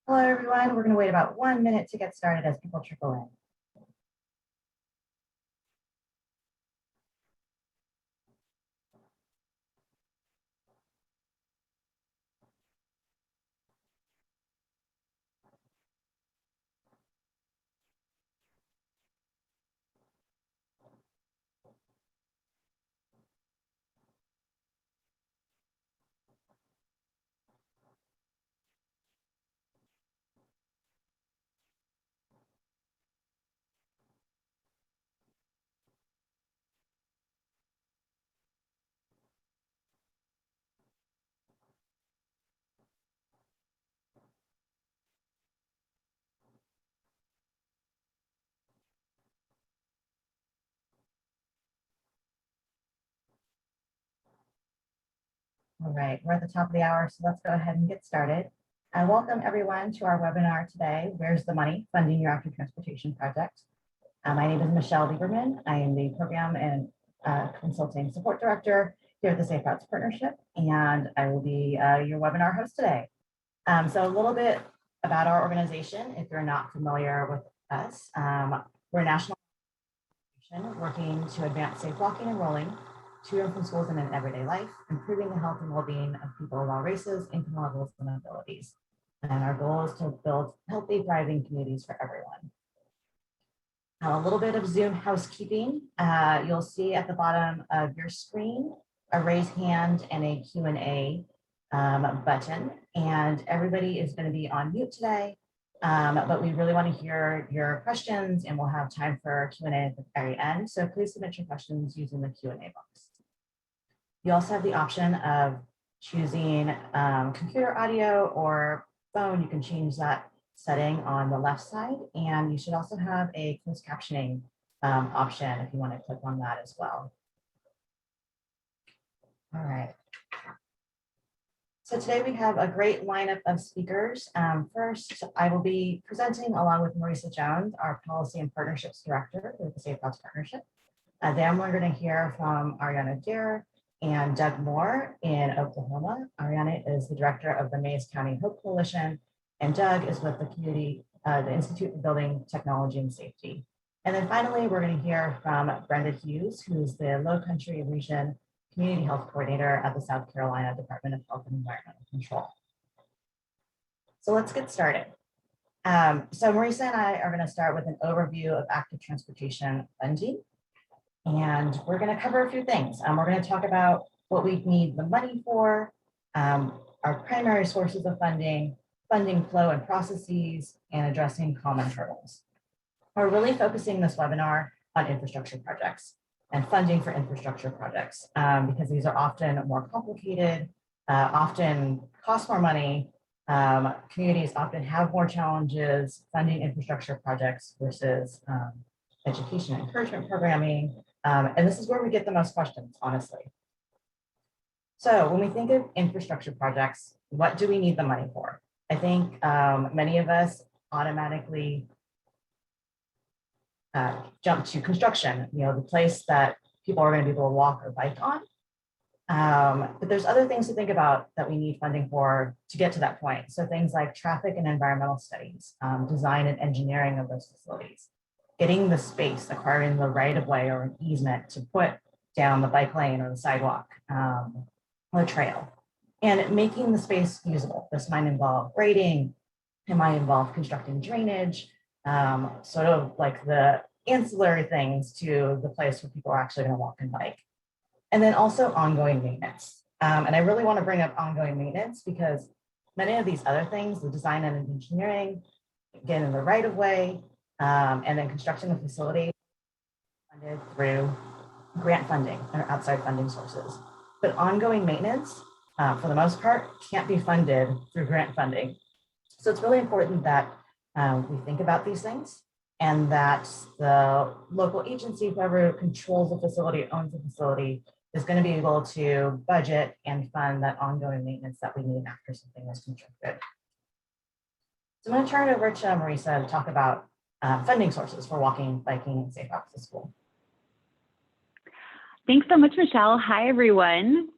Hello, everyone. We're going to wait about 1 minute to get started as people trickle in. All right, we're at the top of the hour, so let's go ahead and get started. I welcome everyone to our webinar today, Where's the Money? Funding Your Active Transportation Project. My name is Michelle Lieberman. I am the Program and Consulting Support Director here at the Safe Routes Partnership, and I will be your webinar host today. So a little bit about our organization, if you're not familiar with us. We're a national organization working to advance safe walking and rolling to and from schools and in everyday life, improving the health and well-being of people of all races, income levels, and abilities. And our goal is to build healthy, thriving communities for everyone. Now, a little bit of Zoom housekeeping. You'll see at the bottom of your screen a raise hand and a Q&A button. And everybody is going to be on mute today, but we really want to hear your questions, and we'll have time for Q&A at the very end. So please submit your questions using the Q&A box. You also have the option of choosing computer audio or phone. You can change that setting on the left side, and you should also have a closed captioning option if you want to click on that as well. All right. So today we have a great lineup of speakers. First, I will be presenting along with Marisa Jones, our Policy and Partnerships Director with the Safe Routes Partnership. Then we're going to hear from Ariana Deer and Doug Moore in Oklahoma. Ariana is the director of the Mays County Hope Coalition, and Doug is with the community, the Institute for Building Technology and Safety. And then finally, we're going to hear from Brenda Hughes, who's the Low Country Region Community Health Coordinator at the South Carolina Department of Health and Environmental Control. So let's get started. So Marisa and I are going to start with an overview of active transportation funding. And we're going to cover a few things. We're going to talk about what we need the money for, our primary sources of funding, funding flow and processes, and addressing common hurdles. We're really focusing this webinar on infrastructure projects and funding for infrastructure projects because these are often more complicated, often cost more money. Communities often have more challenges funding infrastructure projects versus education and encouragement programming. And this is where we get the most questions, honestly. So when we think of infrastructure projects, what do we need the money for? I think many of us automatically jump to construction, the place that people are going to be able to walk or bike on. But there's other things to think about that we need funding for to get to that point. So things like traffic and environmental studies, design and engineering of those facilities, getting the space, acquiring the right of way or an easement to put down the bike lane or the sidewalk or the trail, and making the space usable. This might involve grading, it might involve constructing drainage, sort of like the ancillary things to the place where people are actually going to walk and bike. And then also ongoing maintenance. And I really want to bring up ongoing maintenance because many of these other things, the design and engineering, getting the right of way, and then constructing the facility funded through grant funding or outside funding sources. But ongoing maintenance, for the most part, can't be funded through grant funding. So it's really important that we think about these things and that the local agency, whoever controls the facility, owns the facility, is going to be able to budget and fund that ongoing maintenance that we need after something is constructed. So I'm going to turn it over to Marisa to talk about funding sources for walking, biking, and safe routes to school. Thanks so much, Michelle. Hi, everyone.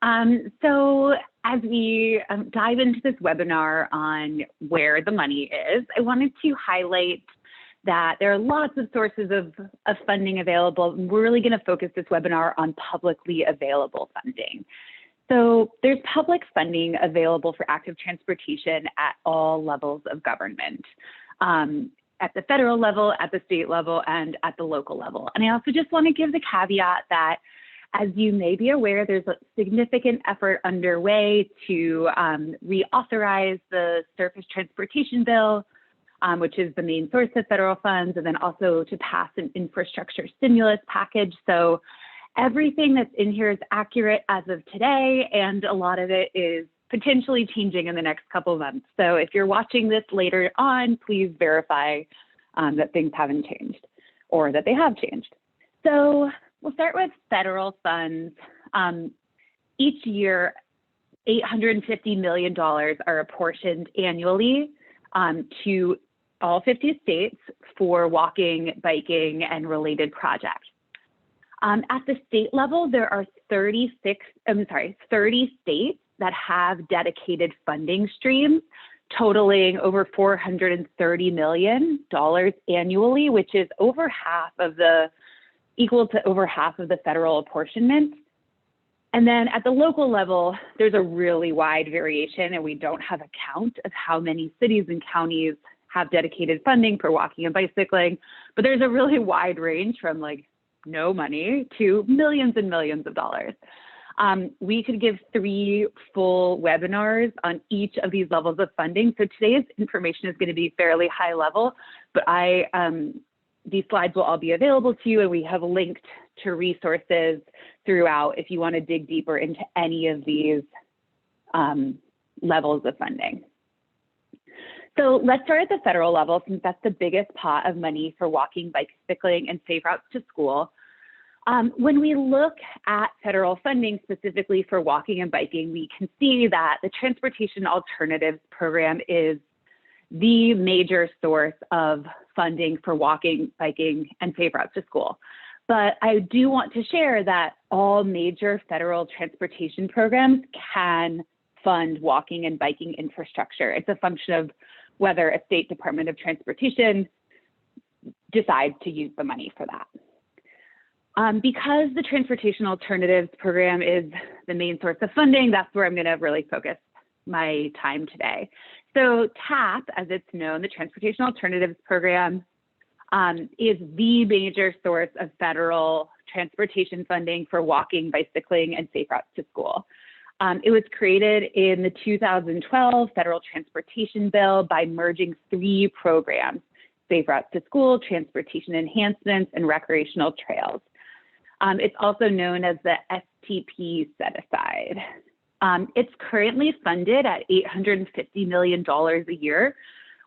So as we dive into this webinar on where the money is, I wanted to highlight that there are lots of sources of funding available. We're really going to focus this webinar on publicly available funding. So there's public funding available for active transportation at all levels of government, at the federal level, at the state level, and at the local level. And I also just want to give the caveat that, as you may be aware, there's a significant effort underway to reauthorize the Surface Transportation Bill, which is the main source of federal funds, and then also to pass an infrastructure stimulus package. So everything that's in here is accurate as of today, and a lot of it is potentially changing in the next couple of months. So if you're watching this later on, please verify that things haven't changed or that they have changed. So we'll start with federal funds. Each year, $850 million are apportioned annually to all 50 states for walking, biking, and related projects. At the state level, there are 30 states that have dedicated funding streams totaling over $430 million annually, which is equal to over half of the federal apportionment. And then at the local level, there's a really wide variation, and we don't have a count of how many cities and counties have dedicated funding for walking and bicycling, but there's a really wide range from like no money to millions and millions of dollars. We could give 3 full webinars on each of these levels of funding. So today's information is going to be fairly high level, but these slides will all be available to you, and we have linked to resources throughout if you want to dig deeper into any of these levels of funding. So let's start at the federal level, since that's the biggest pot of money for walking, bicycling, and safe routes to school. When we look at federal funding specifically for walking and biking, we can see that the Transportation Alternatives Program is the major source of funding for walking, biking, and safe routes to school. But I do want to share that all major federal transportation programs can fund walking and biking infrastructure. It's a function of whether a state Department of Transportation decides to use the money for that. Because the Transportation Alternatives Program is the main source of funding, that's where I'm going to really focus my time today. So TAP, as it's known, the Transportation Alternatives Program, is the major source of federal transportation funding for walking, bicycling, and safe routes to school. It was created in the 2012 Federal Transportation Bill by merging 3 programs: safe routes to school, transportation enhancements, and recreational trails. It's also known as the STP set-aside. It's currently funded at $850 million a year,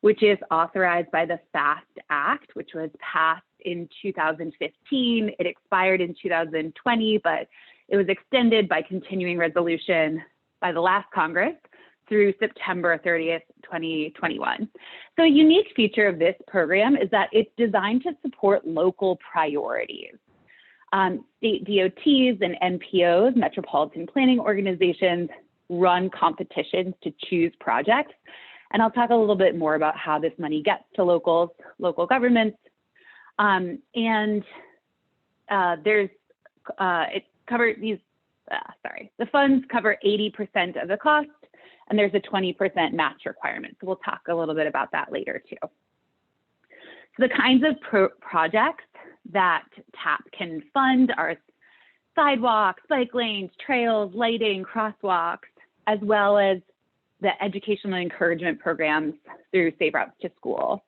which is authorized by the FAST Act, which was passed in 2015. It expired in 2020, but it was extended by continuing resolution by the last Congress through September 30th, 2021. So a unique feature of this program is that it's designed to support local priorities. State DOTs and MPOs, Metropolitan Planning Organizations, run competitions to choose projects. And I'll talk a little bit more about how this money gets to local governments. The funds cover 80% of the cost, and there's a 20% match requirement. So we'll talk a little bit about that later too. So the kinds of projects that TAP can fund are sidewalks, bike lanes, trails, lighting, crosswalks, as well as the educational encouragement programs through Safe Routes to School.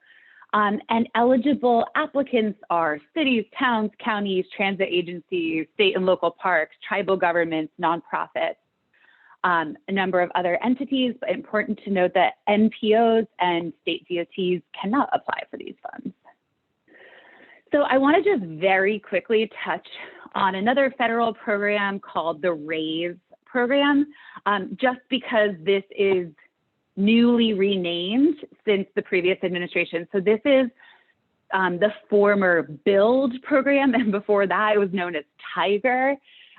And eligible applicants are cities, towns, counties, transit agencies, state and local parks, tribal governments, nonprofits, a number of other entities, but important to note that NPOs and state DOTs cannot apply for these funds. So I want to just very quickly touch on another federal program called the RAISE program, just because this is newly renamed since the previous administration. So this is the former BUILD program, and before that it was known as TIGER.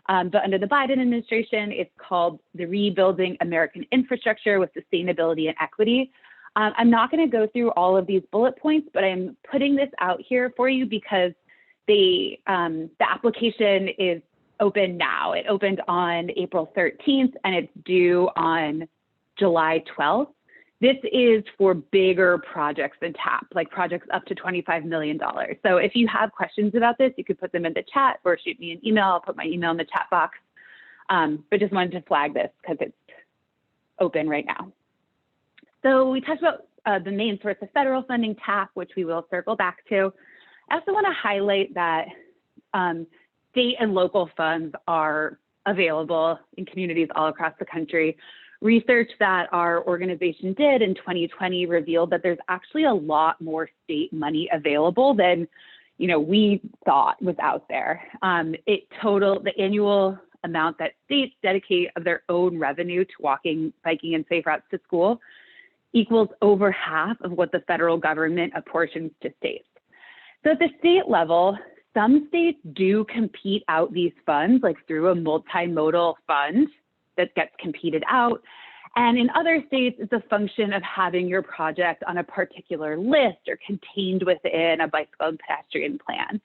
But under the Biden administration, it's called the Rebuilding American Infrastructure with Sustainability and Equity. I'm not going to go through all of these bullet points, but I'm putting this out here for you because the application is open now. It opened on April 13th and it's due on July 12th. This is for bigger projects than TAP, like projects up to $25 million. So if you have questions about this, you could put them in the chat or shoot me an email. I'll put my email in the chat box. But just wanted to flag this because it's open right now. So we talked about the main source of federal funding, TAP, which we will circle back to. I also want to highlight that state and local funds are available in communities all across the country. Research that our organization did in 2020 revealed that there's actually a lot more state money available than we thought was out there. The annual amount that states dedicate of their own revenue to walking, biking, and safe routes to school equals over half of what the federal government apportions to states. So at the state level, some states do compete out these funds, like through a multimodal fund that gets competed out. And in other states, it's a function of having your project on a particular list or contained within a bicycle and pedestrian plan.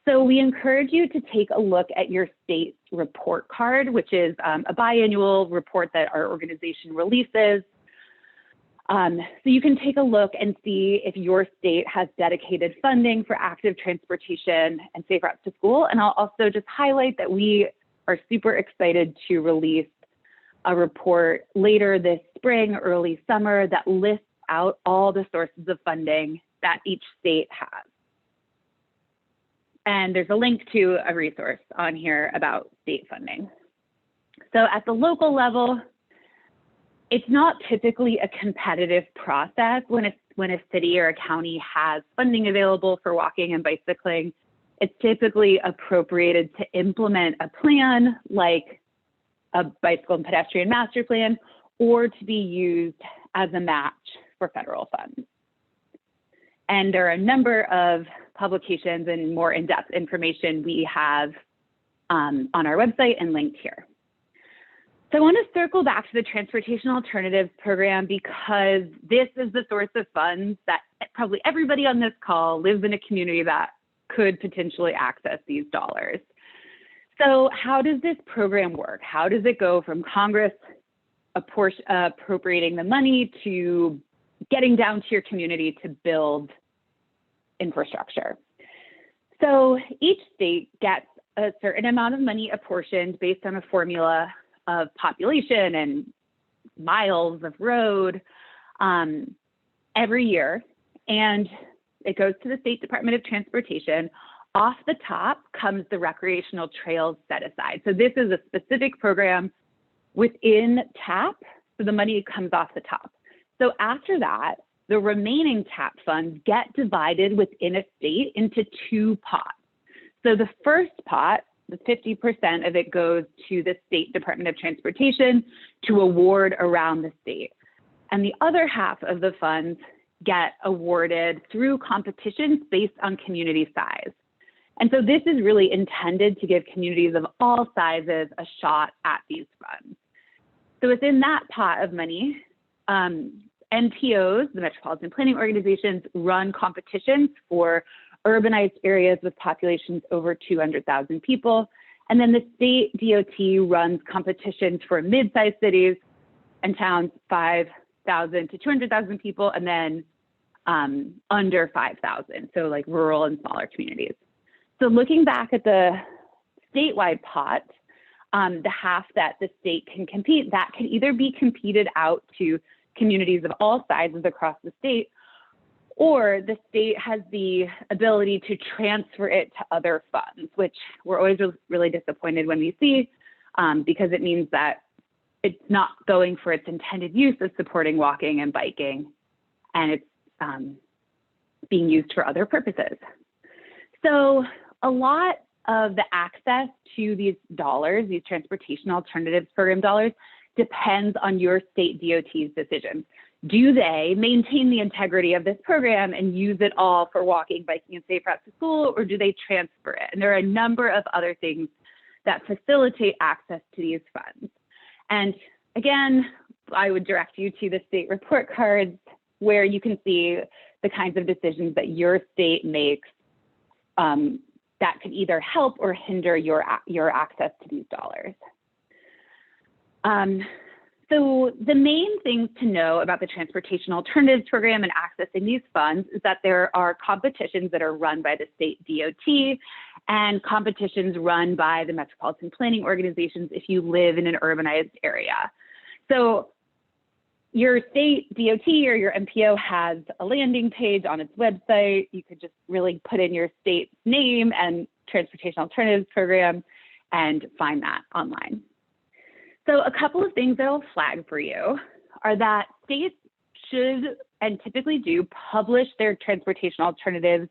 So we encourage you to take a look at your state report card, which is a biannual report that our organization releases. So you can take a look and see if your state has dedicated funding for active transportation and safe routes to school. And I'll also just highlight that we are super excited to release a report later this spring, early summer, that lists out all the sources of funding that each state has. And there's a link to a resource on here about state funding. So at the local level, it's not typically a competitive process when a city or a county has funding available for walking and bicycling. It's typically appropriated to implement a plan like a bicycle and pedestrian master plan, or to be used as a match for federal funds. And there are a number of publications and more in-depth information we have on our website and linked here. So I want to circle back to the Transportation Alternatives Program because this is the source of funds that probably everybody on this call lives in a community that could potentially access these dollars. So how does this program work? How does it go from Congress appropriating the money to getting down to your community to build infrastructure? So each state gets a certain amount of money apportioned based on a formula of population and miles of road every year. And it goes to the State Department of Transportation. Off the top comes the recreational trails set aside. So this is a specific program within TAP, so the money comes off the top. So after that, the remaining TAP funds get divided within a state into two pots. So the first pot, the 50% of it goes to the State Department of Transportation to award around the state. And the other half of the funds get awarded through competitions based on community size. And so this is really intended to give communities of all sizes a shot at these funds. So within that pot of money, NPOs, the Metropolitan Planning Organizations, run competitions for urbanized areas with populations over 200,000 people. And then the state DOT runs competitions for mid-sized cities and towns, 5,000 to 200,000 people, and then under 5,000, so like rural and smaller communities. So looking back at the statewide pot, the half that the state can compete, that can either be competed out to communities of all sizes across the state, or the state has the ability to transfer it to other funds, which we're always really disappointed when we see, because it means that it's not going for its intended use of supporting walking and biking, and it's being used for other purposes. So a lot of the access to these dollars, these Transportation Alternatives Program dollars, depends on your state DOT's decision. Do they maintain the integrity of this program and use it all for walking, biking, and safe routes to school, or do they transfer it? And there are a number of other things that facilitate access to these funds. And again, I would direct you to the state report cards where you can see the kinds of decisions that your state makes that could either help or hinder your access to these dollars. So the main things to know about the Transportation Alternatives Program and accessing these funds is that there are competitions that are run by the state DOT and competitions run by the metropolitan planning organizations if you live in an urbanized area. So your state DOT or your MPO has a landing page on its website. You could just really put in your state's name and Transportation Alternatives Program and find that online. So a couple of things that I'll flag for you are that states should and typically do publish their Transportation Alternatives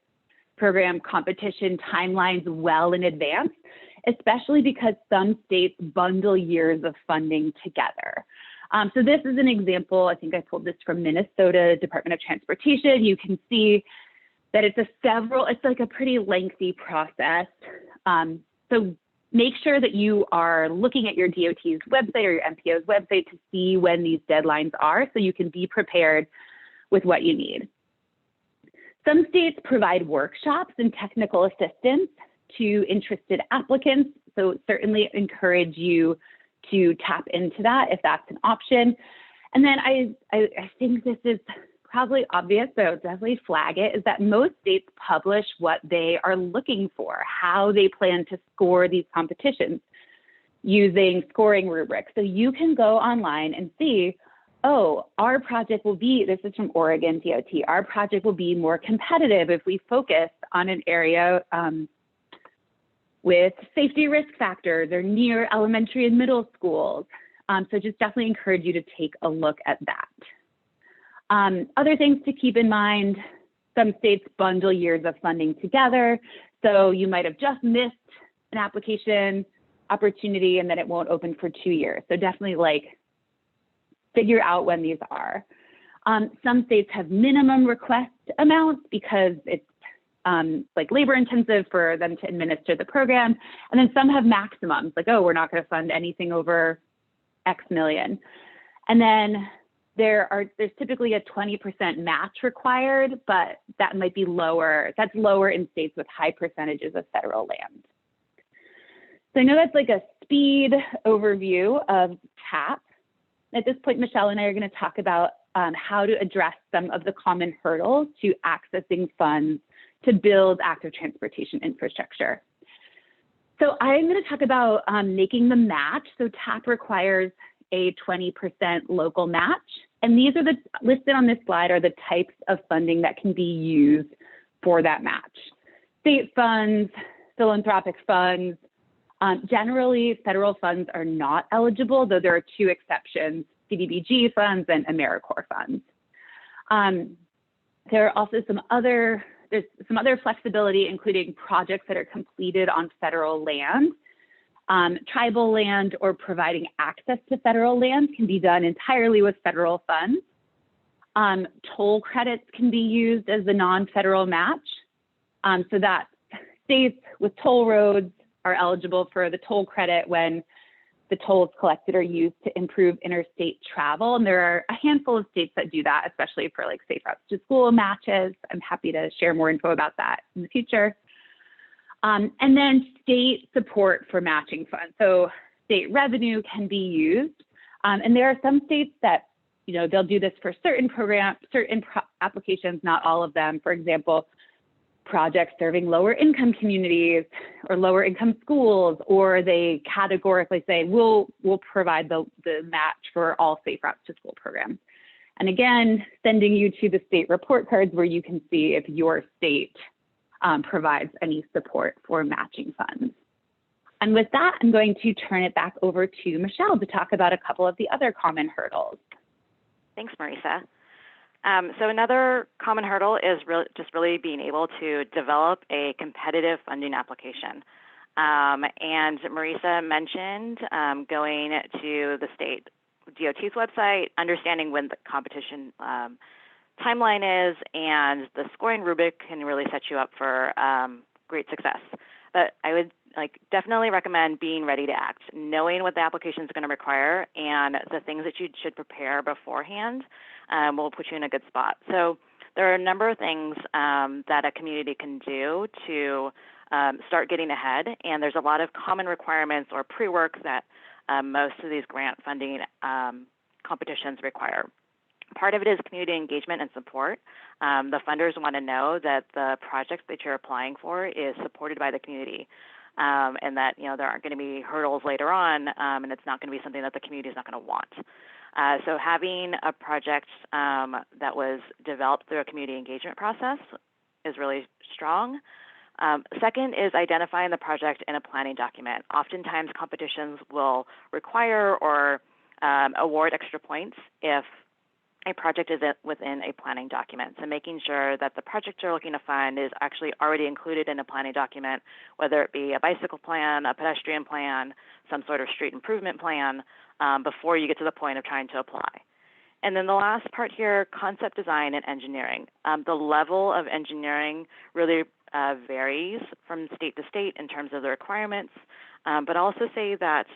Program competition timelines well in advance, especially because some states bundle years of funding together. So this is an example. I think I pulled this from Minnesota Department of Transportation. You can see that it's like a pretty lengthy process. So make sure that you are looking at your DOT's website or your MPO's website to see when these deadlines are so you can be prepared with what you need. Some states provide workshops and technical assistance to interested applicants, so certainly encourage you to tap into that if that's an option. And then I think this is probably obvious, so definitely flag it, is that most states publish what they are looking for, how they plan to score these competitions using scoring rubrics. So you can go online and see, oh, our project will be, this is from Oregon DOT, our project will be more competitive if we focus on an area with safety risk factors or near elementary and middle schools. So just definitely encourage you to take a look at that. Other things to keep in mind, some states bundle years of funding together. So you might have just missed an application opportunity and then it won't open for 2 years. So definitely figure out when these are. Some states have minimum request amounts because it's labor intensive for them to administer the program. And then some have maximums, like, oh, we're not going to fund anything over X million. And then there's typically a 20% match required, but that might be lower. That's lower in states with high percentages of federal land. So I know that's like a speed overview of TAP. At this point, Michelle and I are going to talk about how to address some of the common hurdles to accessing funds to build active transportation infrastructure. So I'm going to talk about making the match. So TAP requires a 20% local match. And these are listed on this slide are the types of funding that can be used for that match. State funds, philanthropic funds. Generally, federal funds are not eligible, though there are 2 exceptions, CDBG funds and AmeriCorps funds. There are also there's some other flexibility, including projects that are completed on federal land. Tribal land or providing access to federal land can be done entirely with federal funds. Toll credits can be used as the non-federal match. So that states with toll roads are eligible for the toll credit when the tolls collected are used to improve interstate travel. And there are a handful of states that do that, especially for safe routes to school matches. I'm happy to share more info about that in the future. And then state support for matching funds. So state revenue can be used. And there are some states that, they'll do this for certain programs, applications, not all of them. For example, projects serving lower income communities or lower income schools, or they categorically say, we'll provide the match for all safe routes to school programs. And again, sending you to the state report cards where you can see if your state provides any support for matching funds. And with that, I'm going to turn it back over to Michelle to talk about a couple of the other common hurdles. Thanks, Marisa. So another common hurdle is really being able to develop a competitive funding application. And Marisa mentioned going to the state DOT's website, understanding when the competition timeline is, and the scoring rubric can really set you up for great success. but I would definitely recommend being ready to act, knowing what the application is going to require and the things that you should prepare beforehand will put you in a good spot. So there are a number of things that a community can do to start getting ahead, and there's a lot of common requirements or pre-work that most of these grant funding competitions require. Part of it is community engagement and support. The funders want to know that the project that you're applying for is supported by the community, and that there aren't going to be hurdles later on, and it's not going to be something that the community is not going to want. So having a project that was developed through a community engagement process is really strong. Second is identifying the project in a planning document. Oftentimes competitions will require or award extra points if a project is within a planning document. So making sure that the project you're looking to fund is actually already included in a planning document, whether it be a bicycle plan, a pedestrian plan, some sort of street improvement plan, before you get to the point of trying to apply. And then the last part here, concept design and engineering. The level of engineering really varies from state to state in terms of the requirements, but I'll also say that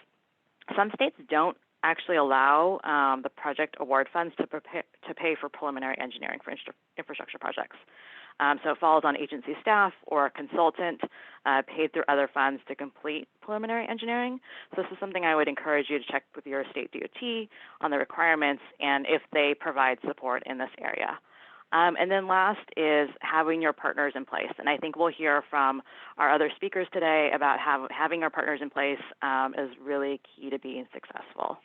some states don't actually allow the project award funds to pay for preliminary engineering for infrastructure projects. So it falls on agency staff or a consultant paid through other funds to complete preliminary engineering. So this is something I would encourage you to check with your state DOT on the requirements and if they provide support in this area. And then last is having your partners in place. And I think we'll hear from our other speakers today about having our partners in place is really key to being successful.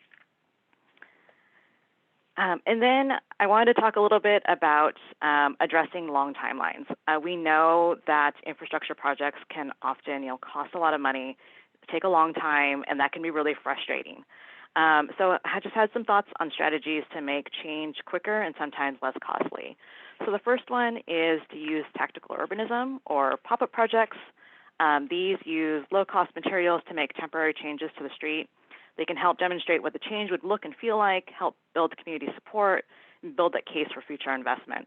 And then I wanted to talk a little bit about addressing long timelines. We know that infrastructure projects can often cost a lot of money, take a long time, and that can be really frustrating. So I just had some thoughts on strategies to make change quicker and sometimes less costly. So the first one is to use tactical urbanism or pop-up projects. These use low-cost materials to make temporary changes to the street. They can help demonstrate what the change would look and feel like, help build community support, and build that case for future investment.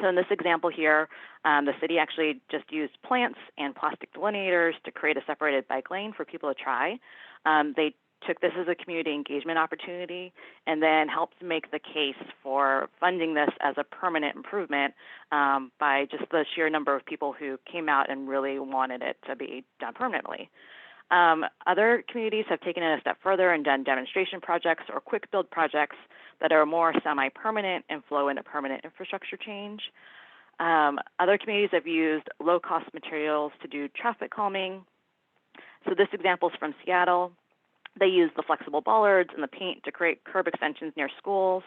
So in this example here, the city actually just used plants and plastic delineators to create a separated bike lane for people to try. They took this as a community engagement opportunity and then helped make the case for funding this as a permanent improvement by just the sheer number of people who came out and really wanted it to be done permanently. Other communities have taken it a step further and done demonstration projects or quick build projects that are more semi-permanent and flow into permanent infrastructure change. Other communities have used low-cost materials to do traffic calming. So this example is from Seattle. They use the flexible bollards and the paint to create curb extensions near schools.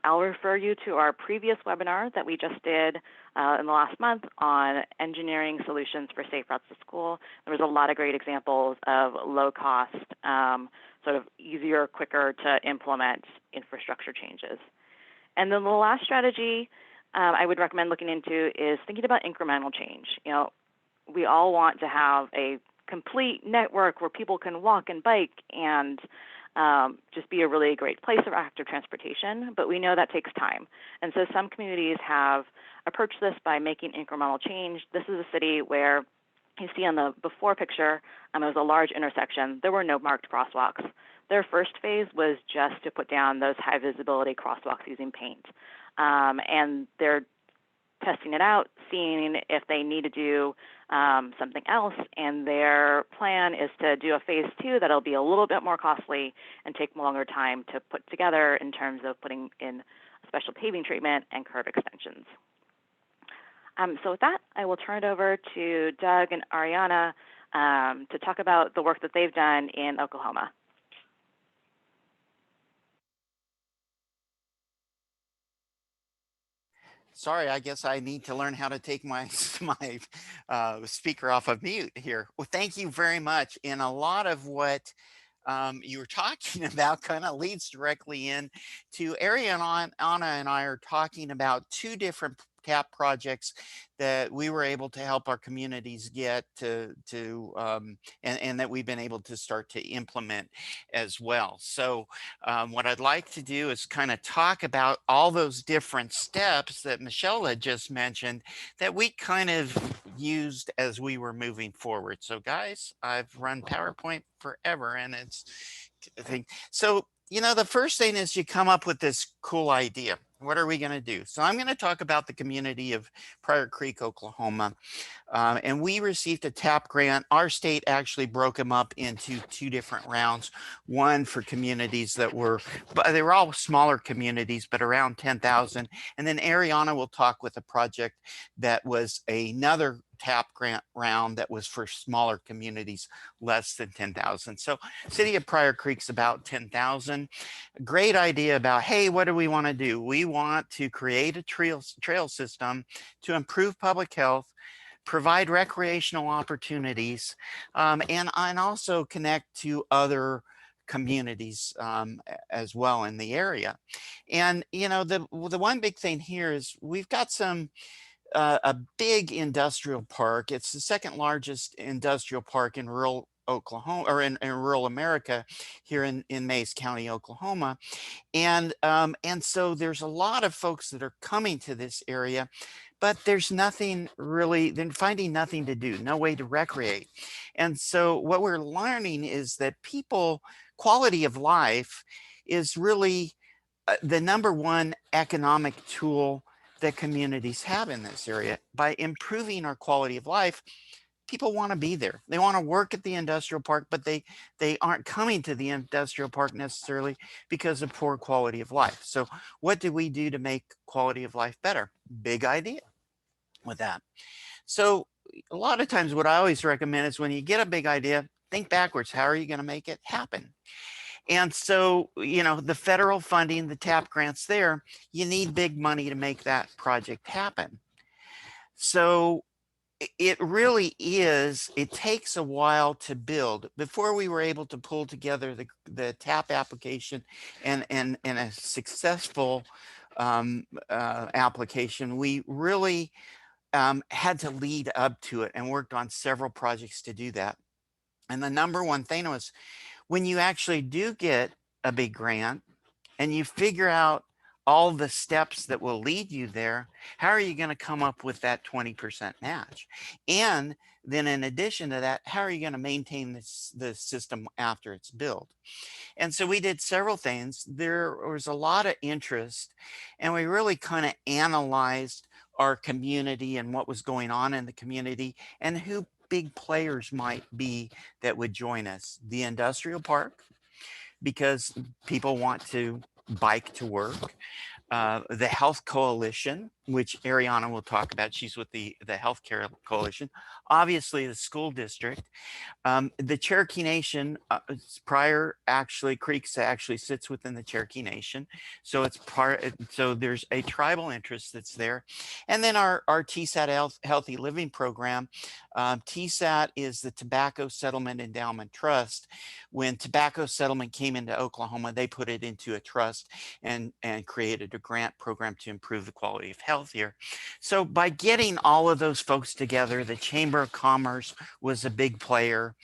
I'll refer you to our previous webinar that we just did in the last month on engineering solutions for safe routes to school. There was a lot of great examples of low-cost, sort of easier, quicker to implement infrastructure changes. And then the last strategy I would recommend looking into is thinking about incremental change. We all want to have a complete network where people can walk and bike and just be a really great place of active transportation, but we know that takes time. And so some communities have approached this by making incremental change. This is a city where you see on the before picture, it was a large intersection. There were no marked crosswalks. Their first phase was just to put down those high visibility crosswalks using paint. And they're testing it out, seeing if they need to do something else, and their plan is to do a phase 2 that'll be a little bit more costly and take longer time to put together in terms of putting in special paving treatment and curb extensions. So with that, I will turn it over to Doug and Ariana to talk about the work that they've done in Oklahoma. Sorry, I guess I need to learn how to take my speaker off of mute here. Well, thank you very much. And a lot of what you were talking about kind of leads directly in to Ariana and I are talking about two different CAP projects that we were able to help our communities get and that we've been able to start to implement as well. So what I'd like to do is kind of talk about all those different steps that Michelle had just mentioned that we kind of used as we were moving forward. So guys, I've run PowerPoint forever and it's a thing. So, you know, the first thing is you come up with this cool idea. What are we going to do? So I'm going to talk about the community of Pryor Creek, Oklahoma. And we received a TAP grant. Our state actually broke them up into 2 different rounds. One for communities that were, but they were all smaller communities, but around 10,000. And then Ariana will talk with a project that was another TAP grant round that was for smaller communities, less than 10,000. So City of Pryor Creek's about 10,000. Great idea about, hey, what do we want to do? We want to create a trail system to improve public health, provide recreational opportunities, and also connect to other communities as well in the area. And, you know, the one big thing here is we've got a big industrial park. It's the second largest industrial park in rural Oklahoma, or in rural America, here in Mays County, Oklahoma. And so there's a lot of folks that are coming to this area, but there's nothing really, then finding nothing to do, no way to recreate. And so what we're learning is that quality of life is really the #1 economic tool that communities have in this area. By improving our quality of life, people want to be there. They want to work at the industrial park, but they aren't coming to the industrial park necessarily because of poor quality of life. So what do we do to make quality of life better? Big idea with that. So a lot of times what I always recommend is when you get a big idea, think backwards. How are you going to make it happen? And so, you know, the federal funding, the TAP grants there, you need big money to make that project happen. So it really is, it takes a while to build. Before we were able to pull together the TAP application and a successful application, we really had to lead up to it and worked on several projects to do that. And the #1 thing was, when you actually do get a big grant and you figure out all the steps that will lead you there, how are you going to come up with that 20% match? And then in addition to that, how are you going to maintain the system after it's built? And so we did several things. There was a lot of interest, and we really kind of analyzed our community and what was going on in the community and who big players might be that would join us. The industrial park, because people want to bike to work. The Health Coalition, which Ariana will talk about. She's with the Healthcare Coalition. Obviously, the school district. The Cherokee Nation, Pryor Creeks actually sits within the Cherokee Nation. So so there's a tribal interest that's there. And then our TSAT Healthy Living Program. TSAT is the Tobacco Settlement Endowment Trust. When tobacco settlement came into Oklahoma, they put it into a trust and created a grant program to improve the quality of health here. So by getting all of those folks together, the Chamber of Commerce was a big player.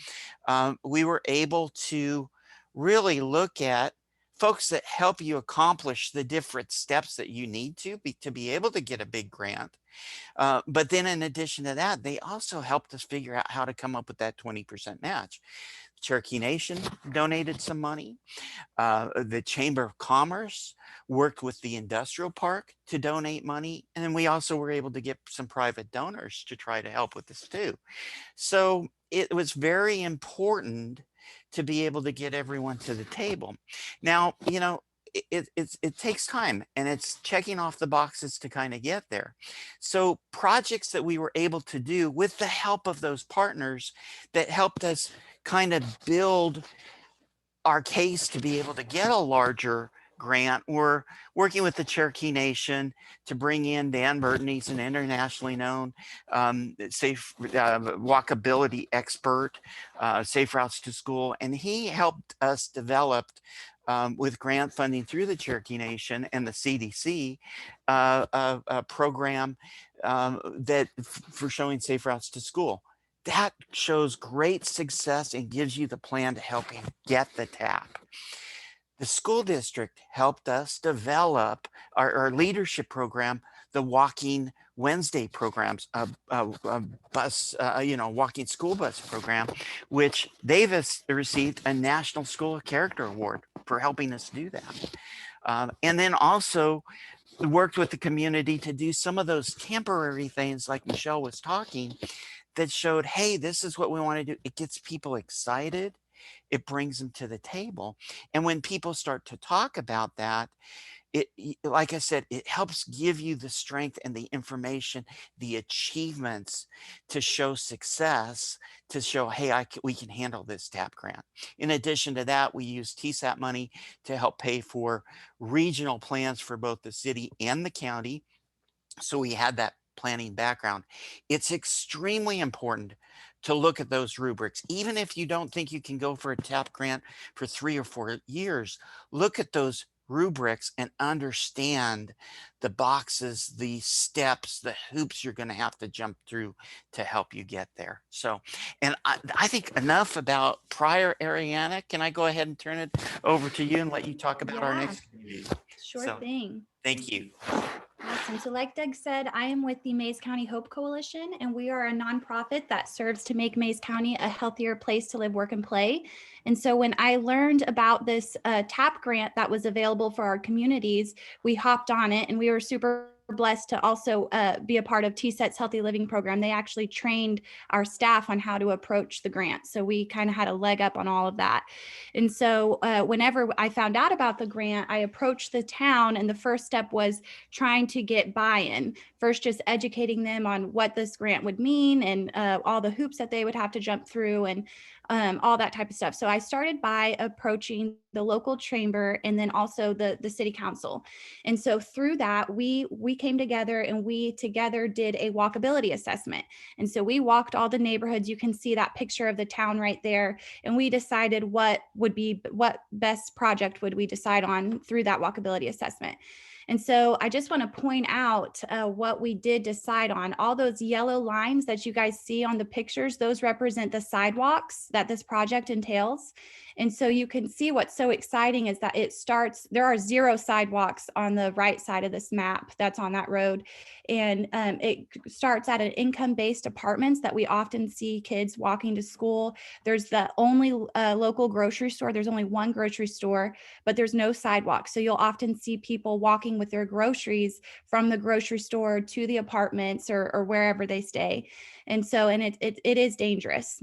We were able to really look at folks that help you accomplish the different steps that you need to be able to get a big grant. But then in addition to that, they also helped us figure out how to come up with that 20% match. Cherokee Nation donated some money. The Chamber of Commerce worked with the industrial park to donate money. And then we also were able to get some private donors to try to help with this too. So it was very important to be able to get everyone to the table. Now, you know, it takes time, and it's checking off the boxes to kind of get there. So projects that we were able to do with the help of those partners that helped us kind of build our case to be able to get a larger grant. We're working with the Cherokee Nation to bring in Dan Burton. He's an internationally known walkability expert, safe routes to school, and he helped us develop with grant funding through the Cherokee Nation and the CDC, a program for showing safe routes to school. That shows great success and gives you the plan to help you get the TAP. The school district helped us develop our leadership program, the Walking Wednesday programs, a bus, walking school bus program, which they've received a National School of Character Award for helping us do that. And then also worked with the community to do some of those temporary things like Michelle was talking that showed, hey, this is what we want to do. It gets people excited. It brings them to the table. And when people start to talk about that, like I said, it helps give you the strength and the information, the achievements to show success, to show, hey, we can handle this TAP grant. In addition to that, we use TSAP money to help pay for regional plans for both the city and the county. So we had that planning background. It's extremely important to look at those rubrics. Even if you don't think you can go for a TAP grant for 3 or 4 years, look at those rubrics and understand the boxes, the steps, the hoops you're going to have to jump through to help you get there. So, and I think enough about prior. Ariana, can I go ahead and turn it over to you and let you talk about our next community? Sure thing. Thank you. Awesome. So like Doug said, I am with the Mays County Hope Coalition, and we are a nonprofit that serves to make Mays County a healthier place to live, work, and play. And so when I learned about this TAP grant that was available for our communities, we hopped on it, and we were super blessed to also be a part of TSET's Healthy Living program. They actually trained our staff on how to approach the grant. So we kind of had a leg up on all of that. And so whenever I found out about the grant, I approached the town, and the first step was trying to get buy-in. First, just educating them on what this grant would mean and all the hoops that they would have to jump through and all that type of stuff. So I started by approaching the local chamber and then also the city council. And so through that, we came together and we together did a walkability assessment. And so we walked all the neighborhoods. You can see that picture of the town right there. And we decided what best project would we decide on through that walkability assessment. And so I just want to point out what we did decide on. All those yellow lines that you guys see on the pictures, those represent the sidewalks that this project entails. And so you can see what's so exciting is that there are 0 sidewalks on the right side of this map that's on that road. And it starts at an income-based apartments that we often see kids walking to school. There's the only local grocery store. There's only one grocery store, but there's no sidewalk. So you'll often see people walking with their groceries from the grocery store to the apartments or wherever they stay. And so, and it is dangerous.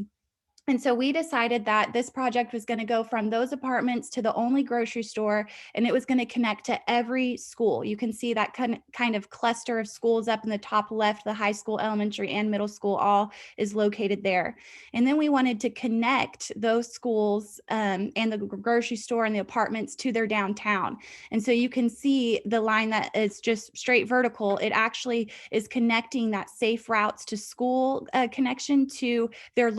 And so we decided that this project was going to go from those apartments to the only grocery store, and it was going to connect to every school. You can see that kind of cluster of schools up in the top left, the high school, elementary, and middle school all is located there. And then we wanted to connect those schools and the grocery store and the apartments to their downtown. And so you can see the line that is just straight vertical. It actually is connecting that safe routes to school connection to their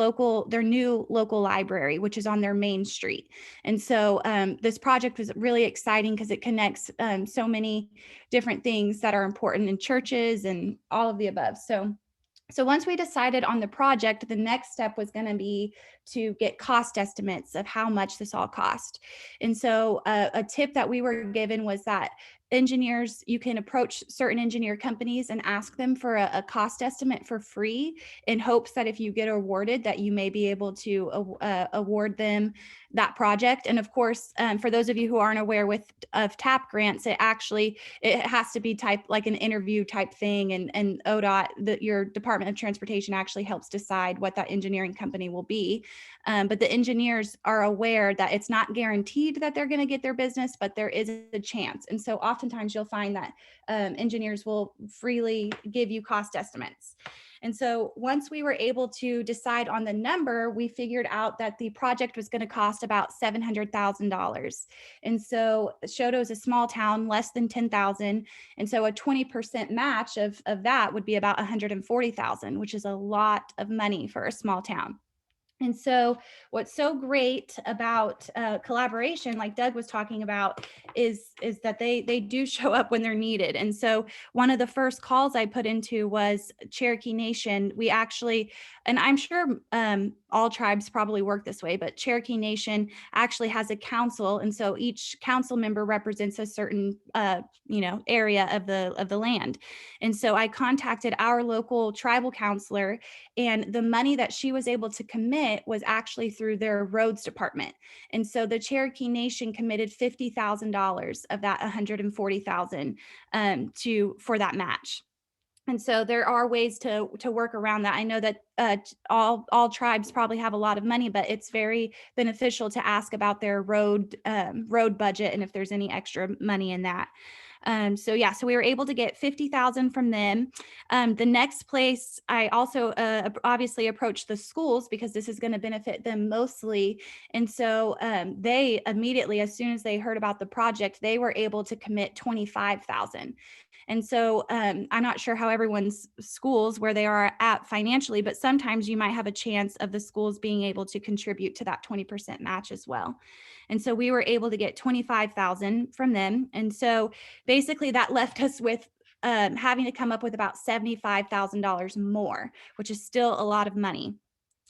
new local library, which is on their main street. And so this project was really exciting because it connects so many different things that are important in churches and all of the above. So once we decided on the project, the next step was going to be to get cost estimates of how much this all cost. And so a tip that we were given was that engineers, you can approach certain engineer companies and ask them for a cost estimate for free in hopes that if you get awarded that you may be able to award them that project. And of course, for those of you who aren't aware of TAP grants, it has to be like an interview type thing, and ODOT, your Department of Transportation, actually helps decide what that engineering company will be. But the engineers are aware that it's not guaranteed that they're going to get their business, but there is a chance. And so oftentimes you'll find that engineers will freely give you cost estimates. And so once we were able to decide on the number, we figured out that the project was going to cost about $700,000. And so Choteau is a small town, less than 10,000. And so a 20% match of that would be about $140,000, which is a lot of money for a small town. And so what's so great about collaboration, like Doug was talking about, is that they do show up when they're needed. And so one of the first calls I put into was Cherokee Nation. We actually, and I'm sure all tribes probably work this way, but Cherokee Nation actually has a council. And so each council member represents a certain area of the land. And so I contacted our local tribal counselor, and the money that she was able to commit was actually through their roads department. And so the Cherokee Nation committed $50,000 of that $140,000 for that match. And so there are ways to work around that. I know that all tribes probably have a lot of money, but it's very beneficial to ask about their road budget and if there's any extra money in that. So we were able to get 50,000 from them. The next place I also obviously approached the schools, because this is going to benefit them mostly. And so they immediately, as soon as they heard about the project, they were able to commit 25,000. And so I'm not sure how everyone's schools, where they are at financially, but sometimes you might have a chance of the schools being able to contribute to that 20% match as well. And so we were able to get 25,000 from them. And so basically that left us with having to come up with about $75,000 more, which is still a lot of money.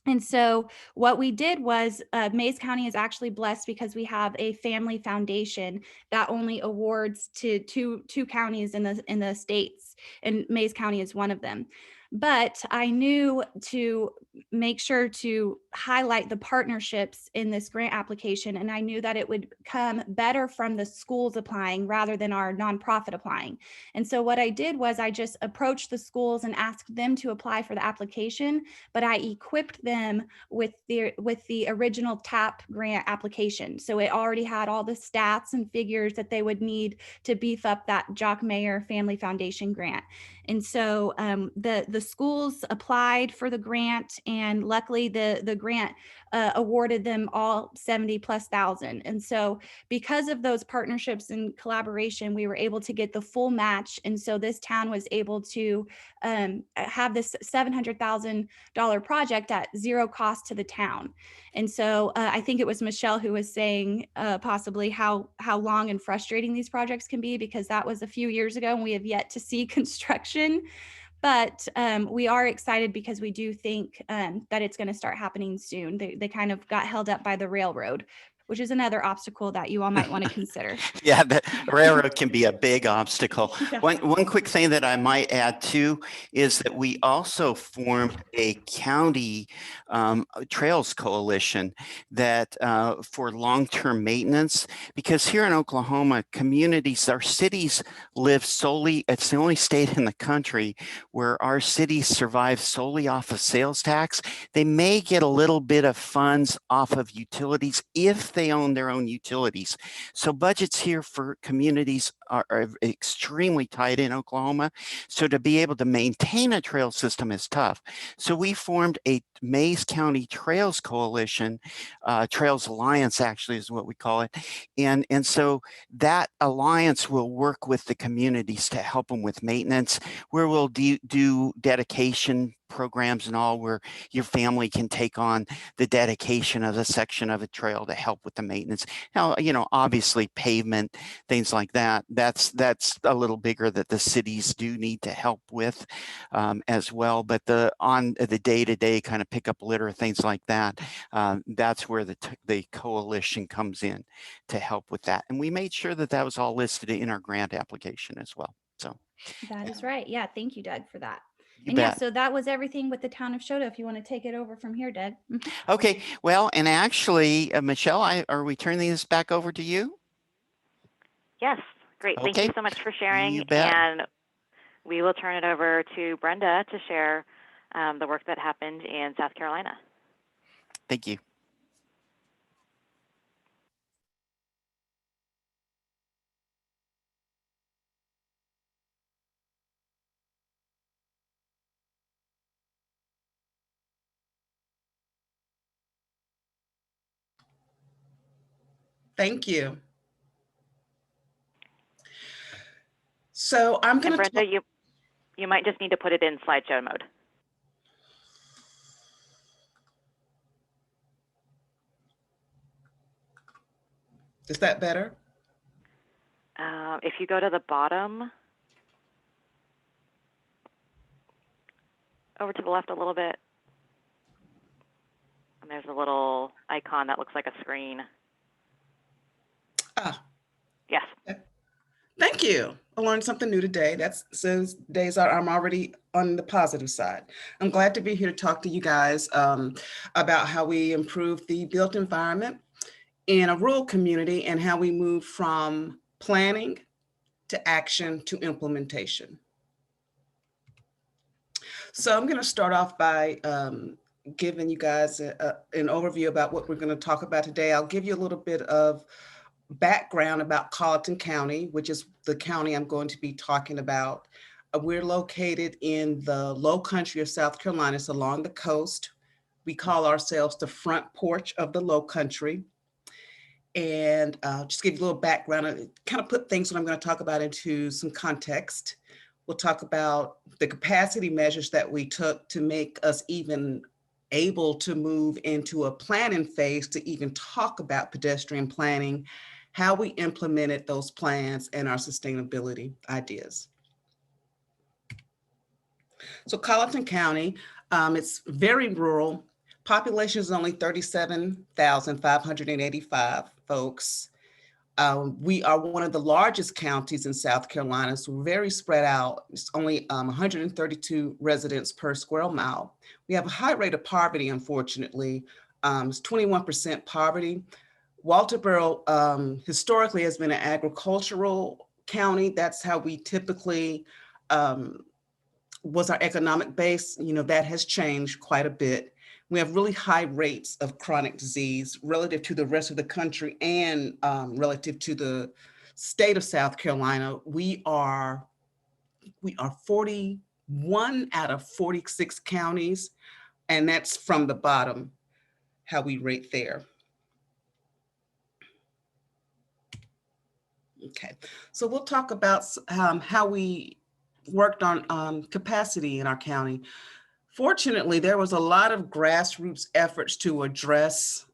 And so what we did was Mays County is actually blessed because we have a family foundation that only awards to two counties in the states, and Mays County is one of them. But I knew to make sure to highlight the partnerships in this grant application, and I knew that it would come better from the schools applying rather than our nonprofit applying. And so what I did was I just approached the schools and asked them to apply for the application, but I equipped them with the original TAP grant application. So it already had all the stats and figures that they would need to beef up that Jock Mayer Family Foundation grant. And so the schools applied for the grant, and luckily the grant awarded them all 70,000+. And so because of those partnerships and collaboration, we were able to get the full match. And so this town was able to have this $700,000 project at zero cost to the town. And so I think it was Michelle who was saying possibly how long and frustrating these projects can be, because that was a few years ago and we have yet to see construction. But we are excited because we do think that it's going to start happening soon. They kind of got held up by the railroad, which is another obstacle that you all might want to consider. Yeah, the railroad can be a big obstacle. Yeah. One quick thing that I might add too is that we also formed a county trails coalition that for long-term maintenance, because here in Oklahoma, communities, our cities live solely, it's the only state in the country where our cities survive solely off of sales tax. They may get a little bit of funds off of utilities if they own their own utilities. So budgets here for communities are extremely tight in Oklahoma. So to be able to maintain a trail system is tough. So we formed a Mays County Trails Coalition, Trails Alliance actually is what we call it. And so that alliance will work with the communities to help them with maintenance, where we'll do dedication programs and all, where your family can take on the dedication of a section of a trail to help with the maintenance. Now, obviously pavement, things like that, that's a little bigger that the cities do need to help with as well. But on the day-to-day kind of pick up litter, things like that, that's where the coalition comes in to help with that. And we made sure that that was all listed in our grant application as well. So that is right. Yeah. Thank you, Doug, for that. you And bet. yeah, so that was everything with the town of Shoto. If you want to take it over from here, Doug. Okay, well, and actually, Michelle, are we turning this back over to you? Yes, great. Thank Okay. you so much for sharing. You bet. And we will turn it over to Brenda to share the work that happened in South Carolina. Thank you. Thank you. So I'm going to Brenda, you might just need to put it in slideshow mode. Is that better? If you go to the bottom, over to the left a little bit, and there's a little icon that looks like a screen. Ah. Yes. Thank you. I learned something new today. I'm already on the positive side. I'm glad to be here to talk to you guys about how we improve the built environment in a rural community and how we move from planning to action to implementation. So I'm going to start off by giving you guys an overview about what we're going to talk about today. I'll give you a little bit of background about Colleton County, which is the county I'm going to be talking about. We're located in the low country of South Carolina. It's along the coast. We call ourselves the front porch of the low country. And just give you a little background, kind of put things that I'm going to talk about into some context. We'll talk about the capacity measures that we took to make us even able to move into a planning phase to even talk about pedestrian planning, how we implemented those plans, and our sustainability ideas. So Colleton County, it's very rural. Population is only 37,585 folks. We are one of the largest counties in South Carolina, so we're very spread out. It's only 132 residents per square mile. We have a high rate of poverty, unfortunately. It's 21% poverty. Walterboro historically has been an agricultural county. That's how we typically was our economic base. You know, that has changed quite a bit. We have really high rates of chronic disease relative to the rest of the country and relative to the state of South Carolina. We are 41 out of 46 counties, and that's from the bottom, how we rate there. Okay, so we'll talk about how we worked on capacity in our county. Fortunately, there was a lot of grassroots efforts to address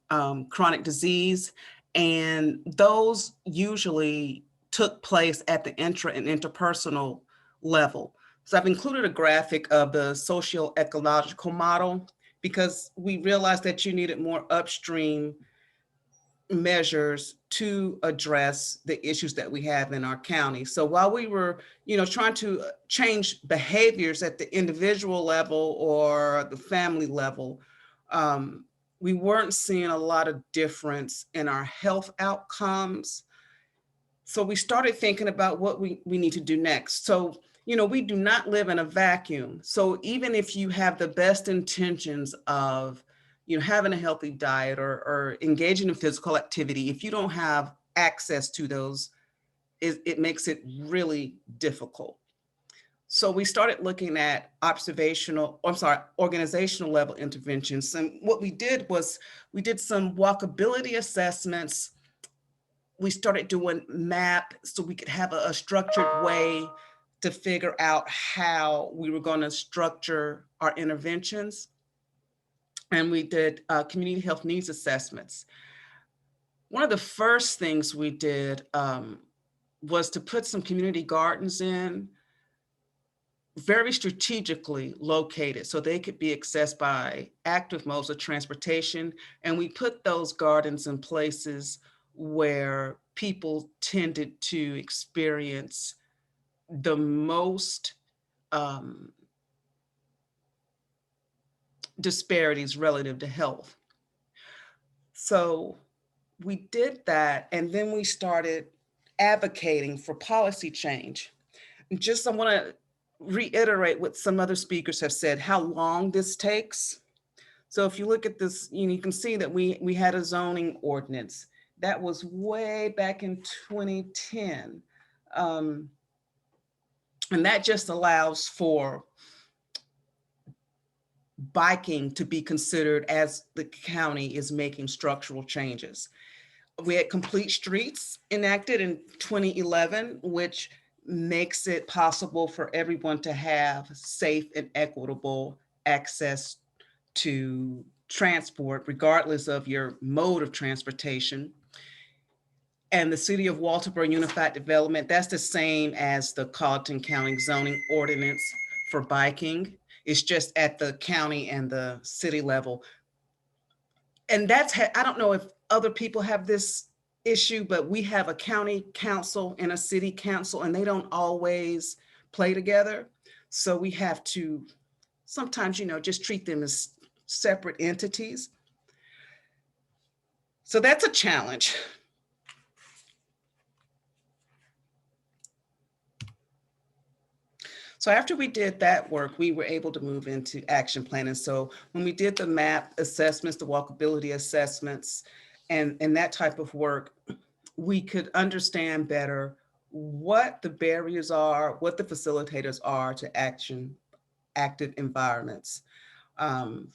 chronic disease, and those usually took place at the intra and interpersonal level. So I've included a graphic of the socio-ecological model because we realized that you needed more upstream measures to address the issues that we have in our county. So while we were, trying to change behaviors at the individual level or the family level, we weren't seeing a lot of difference in our health outcomes. So we started thinking about what we need to do next. So, we do not live in a vacuum. So even if you have the best intentions of having a healthy diet or engaging in physical activity, if you don't have access to those, it makes it really difficult. So we started looking at organizational level interventions. And what we did was we did some walkability assessments. We started doing MAP so we could have a structured way to figure out how we were going to structure our interventions. And we did community health needs assessments. One of the first things we did was to put some community gardens in, very strategically located so they could be accessed by active modes of transportation. And we put those gardens in places where people tended to experience the most disparities relative to health. So we did that, and then we started advocating for policy change. I want to reiterate what some other speakers have said, how long this takes. So if you look at this, you can see that we had a zoning ordinance that was way back in 2010. And that just allows for biking to be considered as the county is making structural changes. We had complete streets enacted in 2011, which makes it possible for everyone to have safe and equitable access to transport, regardless of your mode of transportation. And the City of Walterboro Unified Development, that's the same as the Colleton County zoning ordinance for biking. It's just at the county and the city level. And that's, I don't know if other people have this issue, but we have a county council and a city council, and they don't always play together. So we have to sometimes, just treat them as separate entities. So that's a challenge. So after we did that work, we were able to move into action planning. So when we did the map assessments, the walkability assessments, and that type of work, we could understand better what the barriers are, what the facilitators are to active environments. From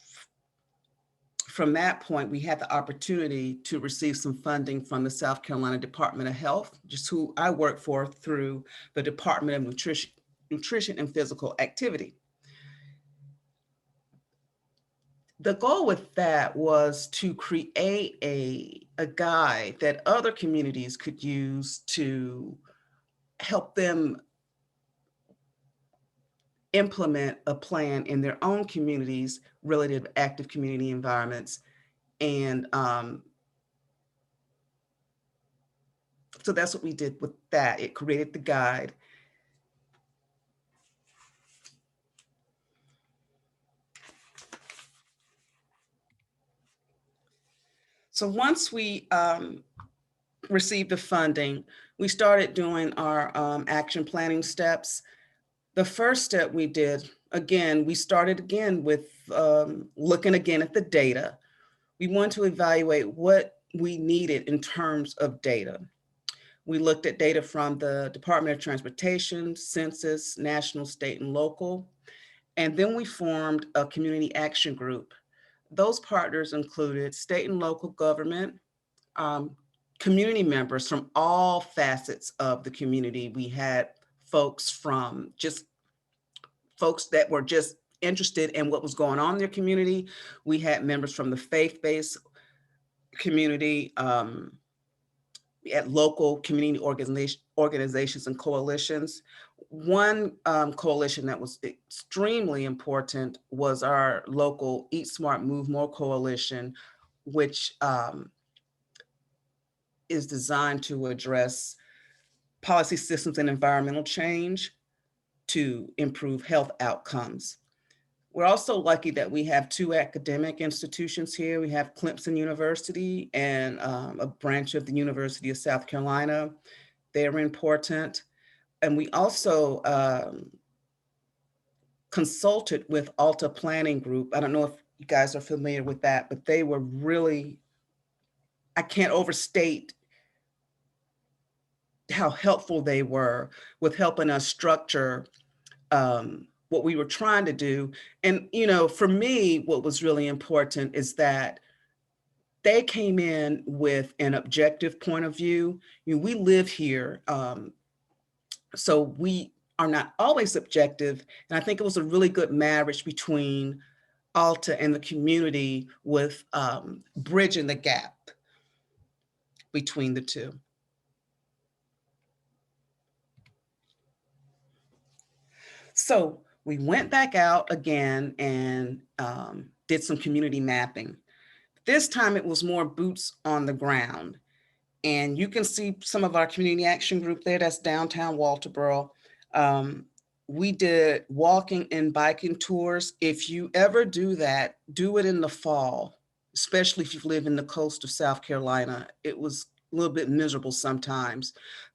that point, we had the opportunity to receive some funding from the South Carolina Department of Health, just who I work for through the Department of Nutrition and Physical Activity. The goal with that was to create a guide that other communities could use to help them implement a plan in their own communities relative to active community environments. And so that's what we did with that. It created the guide. So once we received the funding, we started doing our action planning steps. The first step we did, again, we started again with looking again at the data. We wanted to evaluate what we needed in terms of data. We looked at data from the Department of Transportation, Census, national, state, and local. And then we formed a community action group. Those partners included state and local government, community members from all facets of the community. We had folks from folks that were just interested in what was going on in their community. We had members from the faith-based community, at local community organizations and coalitions. One coalition that was extremely important was our local Eat Smart, Move More coalition, which is designed to address policy systems and environmental change to improve health outcomes. We're also lucky that we have two academic institutions here. We have Clemson University and a branch of the University of South Carolina. They're important. And we also consulted with Alta Planning Group. I don't know if you guys are familiar with that, but they were really, I can't overstate how helpful they were with helping us structure what we were trying to do. And, for me, what was really important is that they came in with an objective point of view. We live here, so we are not always objective. And I think it was a really good marriage between Alta and the community with bridging the gap between the two. So we went back out again and did some community mapping. This time it was more boots on the ground. And you can see some of our community action group there, that's downtown Walterboro. We did walking and biking tours. If you ever do that, do it in the fall, especially if you live in the coast of South Carolina. It was a little bit miserable sometimes.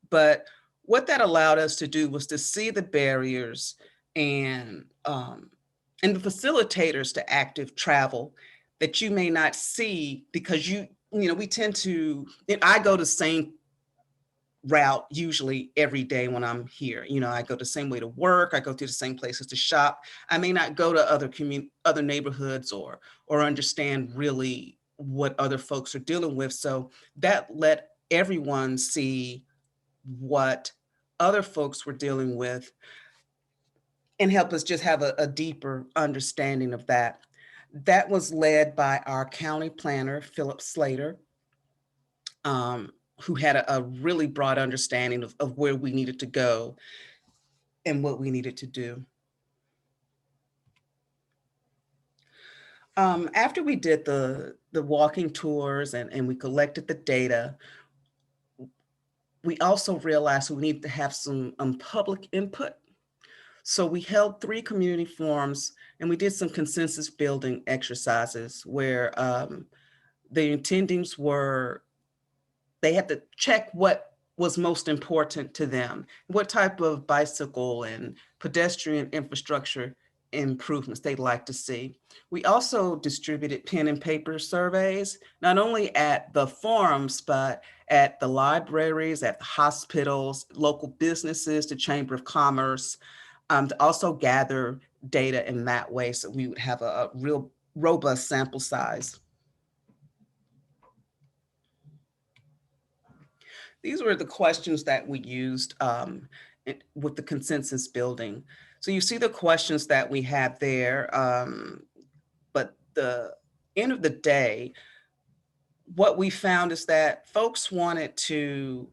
But what that allowed us to do was to see the barriers and the facilitators to active travel that you may not see because we tend to, I go the same route usually every day when I'm here. I go the same way to work. I go to the same places to shop. I may not go to other neighborhoods or understand really what other folks are dealing with. So that let everyone see what other folks were dealing with and help us just have a deeper understanding of that. That was led by our county planner, Philip Slater, who had a really broad understanding of where we needed to go and what we needed to do. After we did the walking tours and we collected the data, we also realized we needed to have some public input. So we held 3 community forums and we did some consensus building exercises where the attendings were, they had to check what was most important to them, what type of bicycle and pedestrian infrastructure improvements they'd like to see. We also distributed pen and paper surveys, not only at the forums, but at the libraries, at the hospitals, local businesses, the Chamber of Commerce, to also gather data in that way so we would have a real robust sample size. These were the questions that we used with the consensus building. So you see the questions that we had there, but the end of the day, what we found is that folks wanted to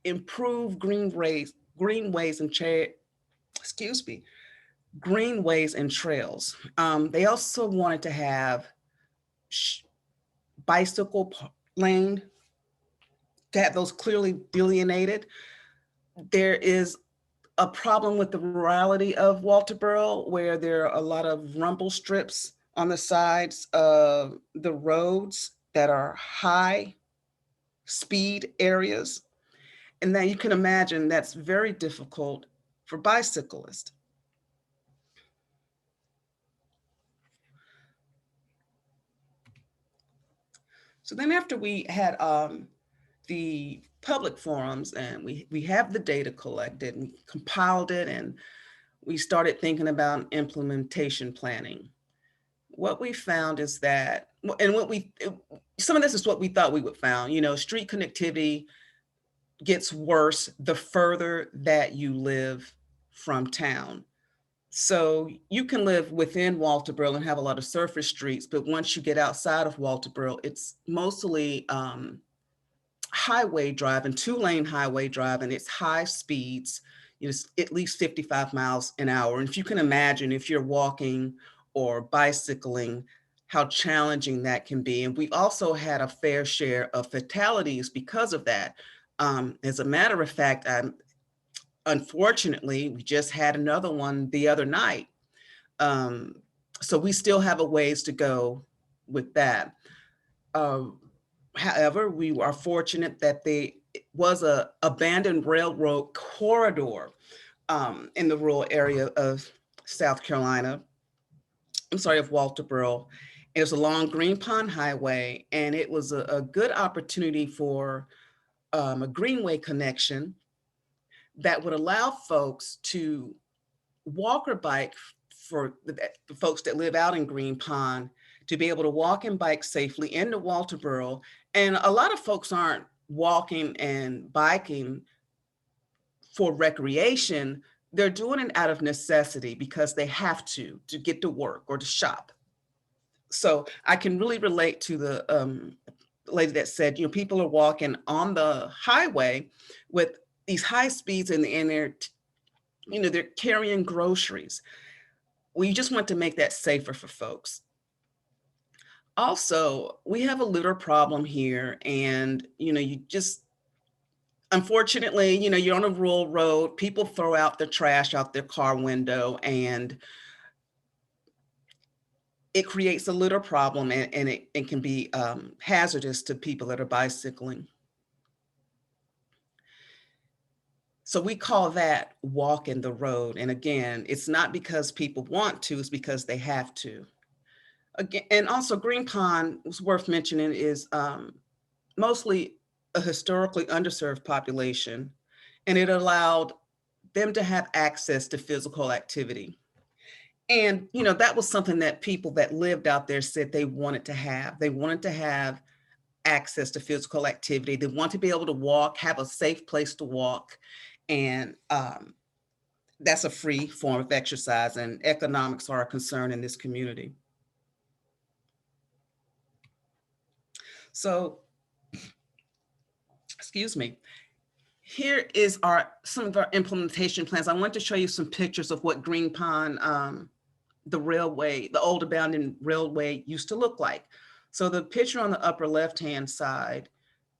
improve greenways and greenways and trails. They also wanted to have bicycle lane, to have those clearly delineated. There is a problem with the rurality of Walterboro where there are a lot of rumble strips on the sides of the roads that are high speed areas. And then you can imagine that's very difficult for bicyclists. So then after we had the public forums and we have the data collected and compiled it and we started thinking about implementation planning. What we found is that, and some of this is what we thought we would found, street connectivity gets worse the further that you live from town. So you can live within Walterboro and have a lot of surface streets, but once you get outside of Walterboro, it's mostly highway driving, 2-lane highway driving. It's high speeds, at least 55 miles an hour. And if you can imagine, if you're walking or bicycling, how challenging that can be. And we also had a fair share of fatalities because of that. As a matter of fact, unfortunately, we just had another one the other night. So we still have a ways to go with that. However, we are fortunate that there was an abandoned railroad corridor in the rural area of South Carolina. Of Walterboro. It was along Green Pond Highway, and it was a good opportunity for a greenway connection that would allow folks to walk or bike for the folks that live out in Green Pond to be able to walk and bike safely into Walterboro. And a lot of folks aren't walking and biking for recreation. They're doing it out of necessity because they have to get to work or to shop. So I can really relate to the lady that said, people are walking on the highway with these high speeds and they're carrying groceries. We just want to make that safer for folks. Also, we have a litter problem here, and unfortunately, you're on a rural road, people throw out their trash out their car window, and it creates a litter problem, and it can be hazardous to people that are bicycling. So we call that walking the road. And again, it's not because people want to, it's because they have to. Again, and also Green Pond, was worth mentioning, is mostly a historically underserved population, and it allowed them to have access to physical activity. And, that was something that people that lived out there said they wanted to have. They wanted to have access to physical activity. They want to be able to walk, have a safe place to walk. And that's a free form of exercise, and economics are a concern in this community. So excuse me. Here is some of our implementation plans. I want to show you some pictures of what Green Pond, the railway, the old abandoned railway used to look like. So the picture on the upper left-hand side,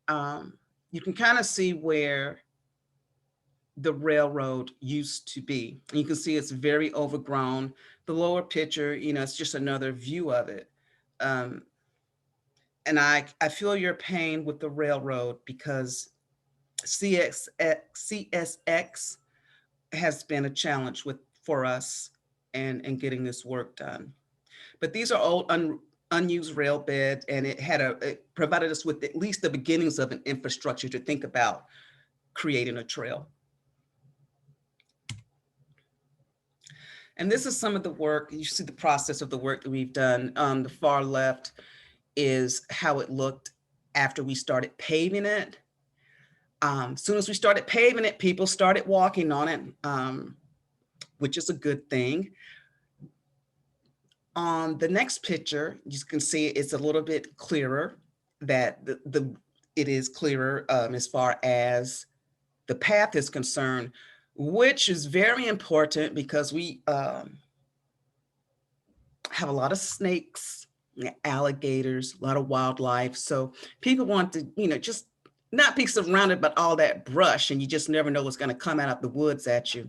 you can kind of see where the railroad used to be. And you can see it's very overgrown. The lower picture, it's just another view of it. And I feel your pain with the railroad because CSX has been a challenge for us and getting this work done. But these are old unused rail beds, and it provided us with at least the beginnings of an infrastructure to think about creating a trail. And this is some of the work. You see the process of the work that we've done. On the far left is how it looked after we started paving it. As soon as we started paving it, people started walking on it, which is a good thing. On the next picture, you can see it's a little bit clearer, that it is clearer as far as the path is concerned, which is very important because we have a lot of snakes, alligators, a lot of wildlife. So people want to, just not be surrounded by all that brush, and you just never know what's going to come out of the woods at you.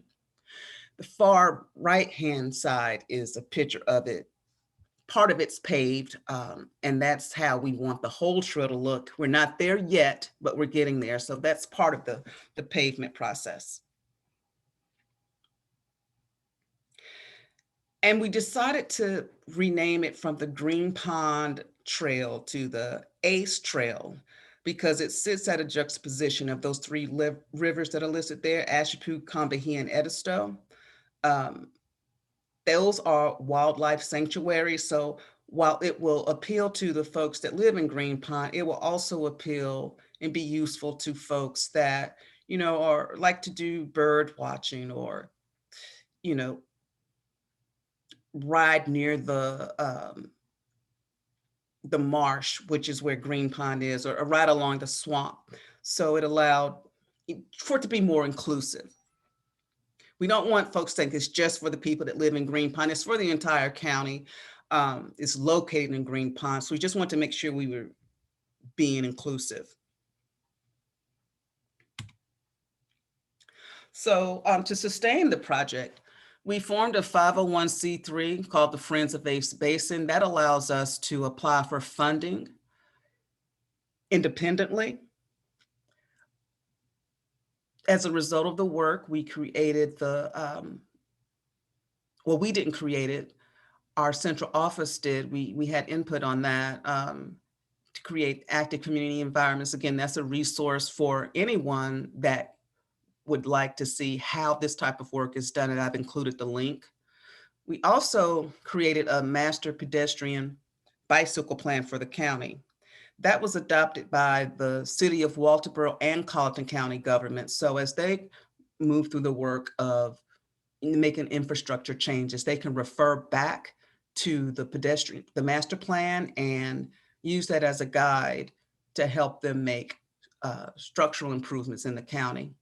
The far right-hand side is a picture of it. Part of it's paved, and that's how we want the whole trail to look. We're not there yet, but we're getting there. So that's part of the pavement process. And we decided to rename it from the Green Pond Trail to the Ace Trail because it sits at a juxtaposition of those three rivers that are listed there, Ashepoo, Combahee, and Edisto. Those are wildlife sanctuaries. So while it will appeal to the folks that live in Green Pond, it will also appeal and be useful to folks that, are like to do bird watching or, ride near the marsh, which is where Green Pond is, or ride along the swamp. So it allowed for it to be more inclusive. We don't want folks to think it's just for the people that live in Green Pond. It's for the entire county. It's located in Green Pond. So we just want to make sure we were being inclusive. So to sustain the project, we formed a 501c3 called the Friends of Ace Basin. That allows us to apply for funding independently. As a result of the work, we created we didn't create it. Our central office did. We had input on that to create active community environments. Again, that's a resource for anyone that would like to see how this type of work is done, and I've included the link. We also created a master pedestrian bicycle plan for the county. That was adopted by the city of Walterboro and Colleton County government. So as they move through the work of making infrastructure changes, they can refer back to the master plan and use that as a guide to help them make structural improvements in the county.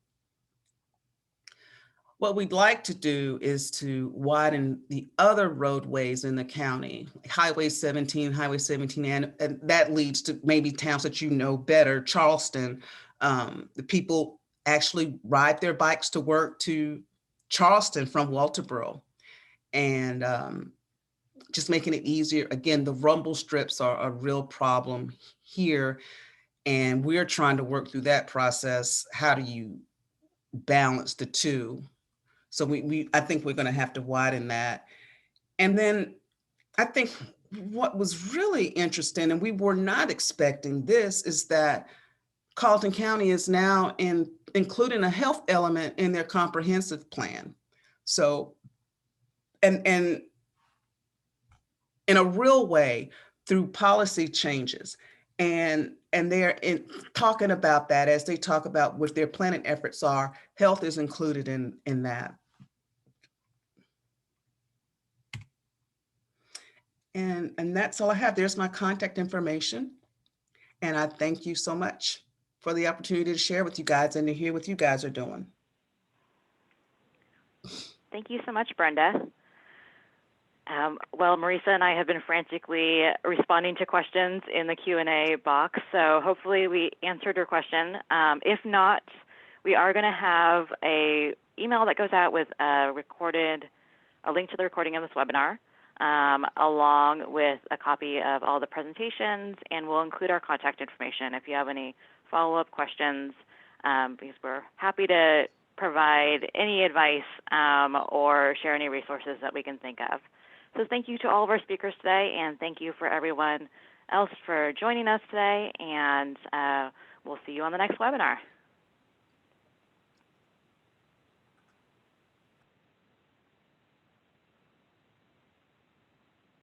What we'd like to do is to widen the other roadways in the county, Highway 17, and that leads to maybe towns that you know better, Charleston. The people actually ride their bikes to work to Charleston from Walterboro, and just making it easier. Again, the rumble strips are a real problem here, and we're trying to work through that process. How do you balance the two? So I think we're going to have to widen that. And then I think what was really interesting, and we were not expecting this, is that Colleton County is now including a health element in their comprehensive plan. So, and in a real way through policy changes. And they're talking about that as they talk about what their planning efforts are, health is included in that. And that's all I have. There's my contact information. And I thank you so much. for the opportunity to share with you guys and to hear what you guys are doing. Thank you so much, Brenda. Well, Marisa and I have been frantically responding to questions in the Q&A box, so hopefully we answered your question. If not, we are going to have a email that goes out with a link to the recording of this webinar, along with a copy of all the presentations, and we'll include our contact information if you have any follow-up questions, because we're happy to provide any advice or share any resources that we can think of. So thank you to all of our speakers today, and thank you for everyone else for joining us today, and we'll see you on the next webinar.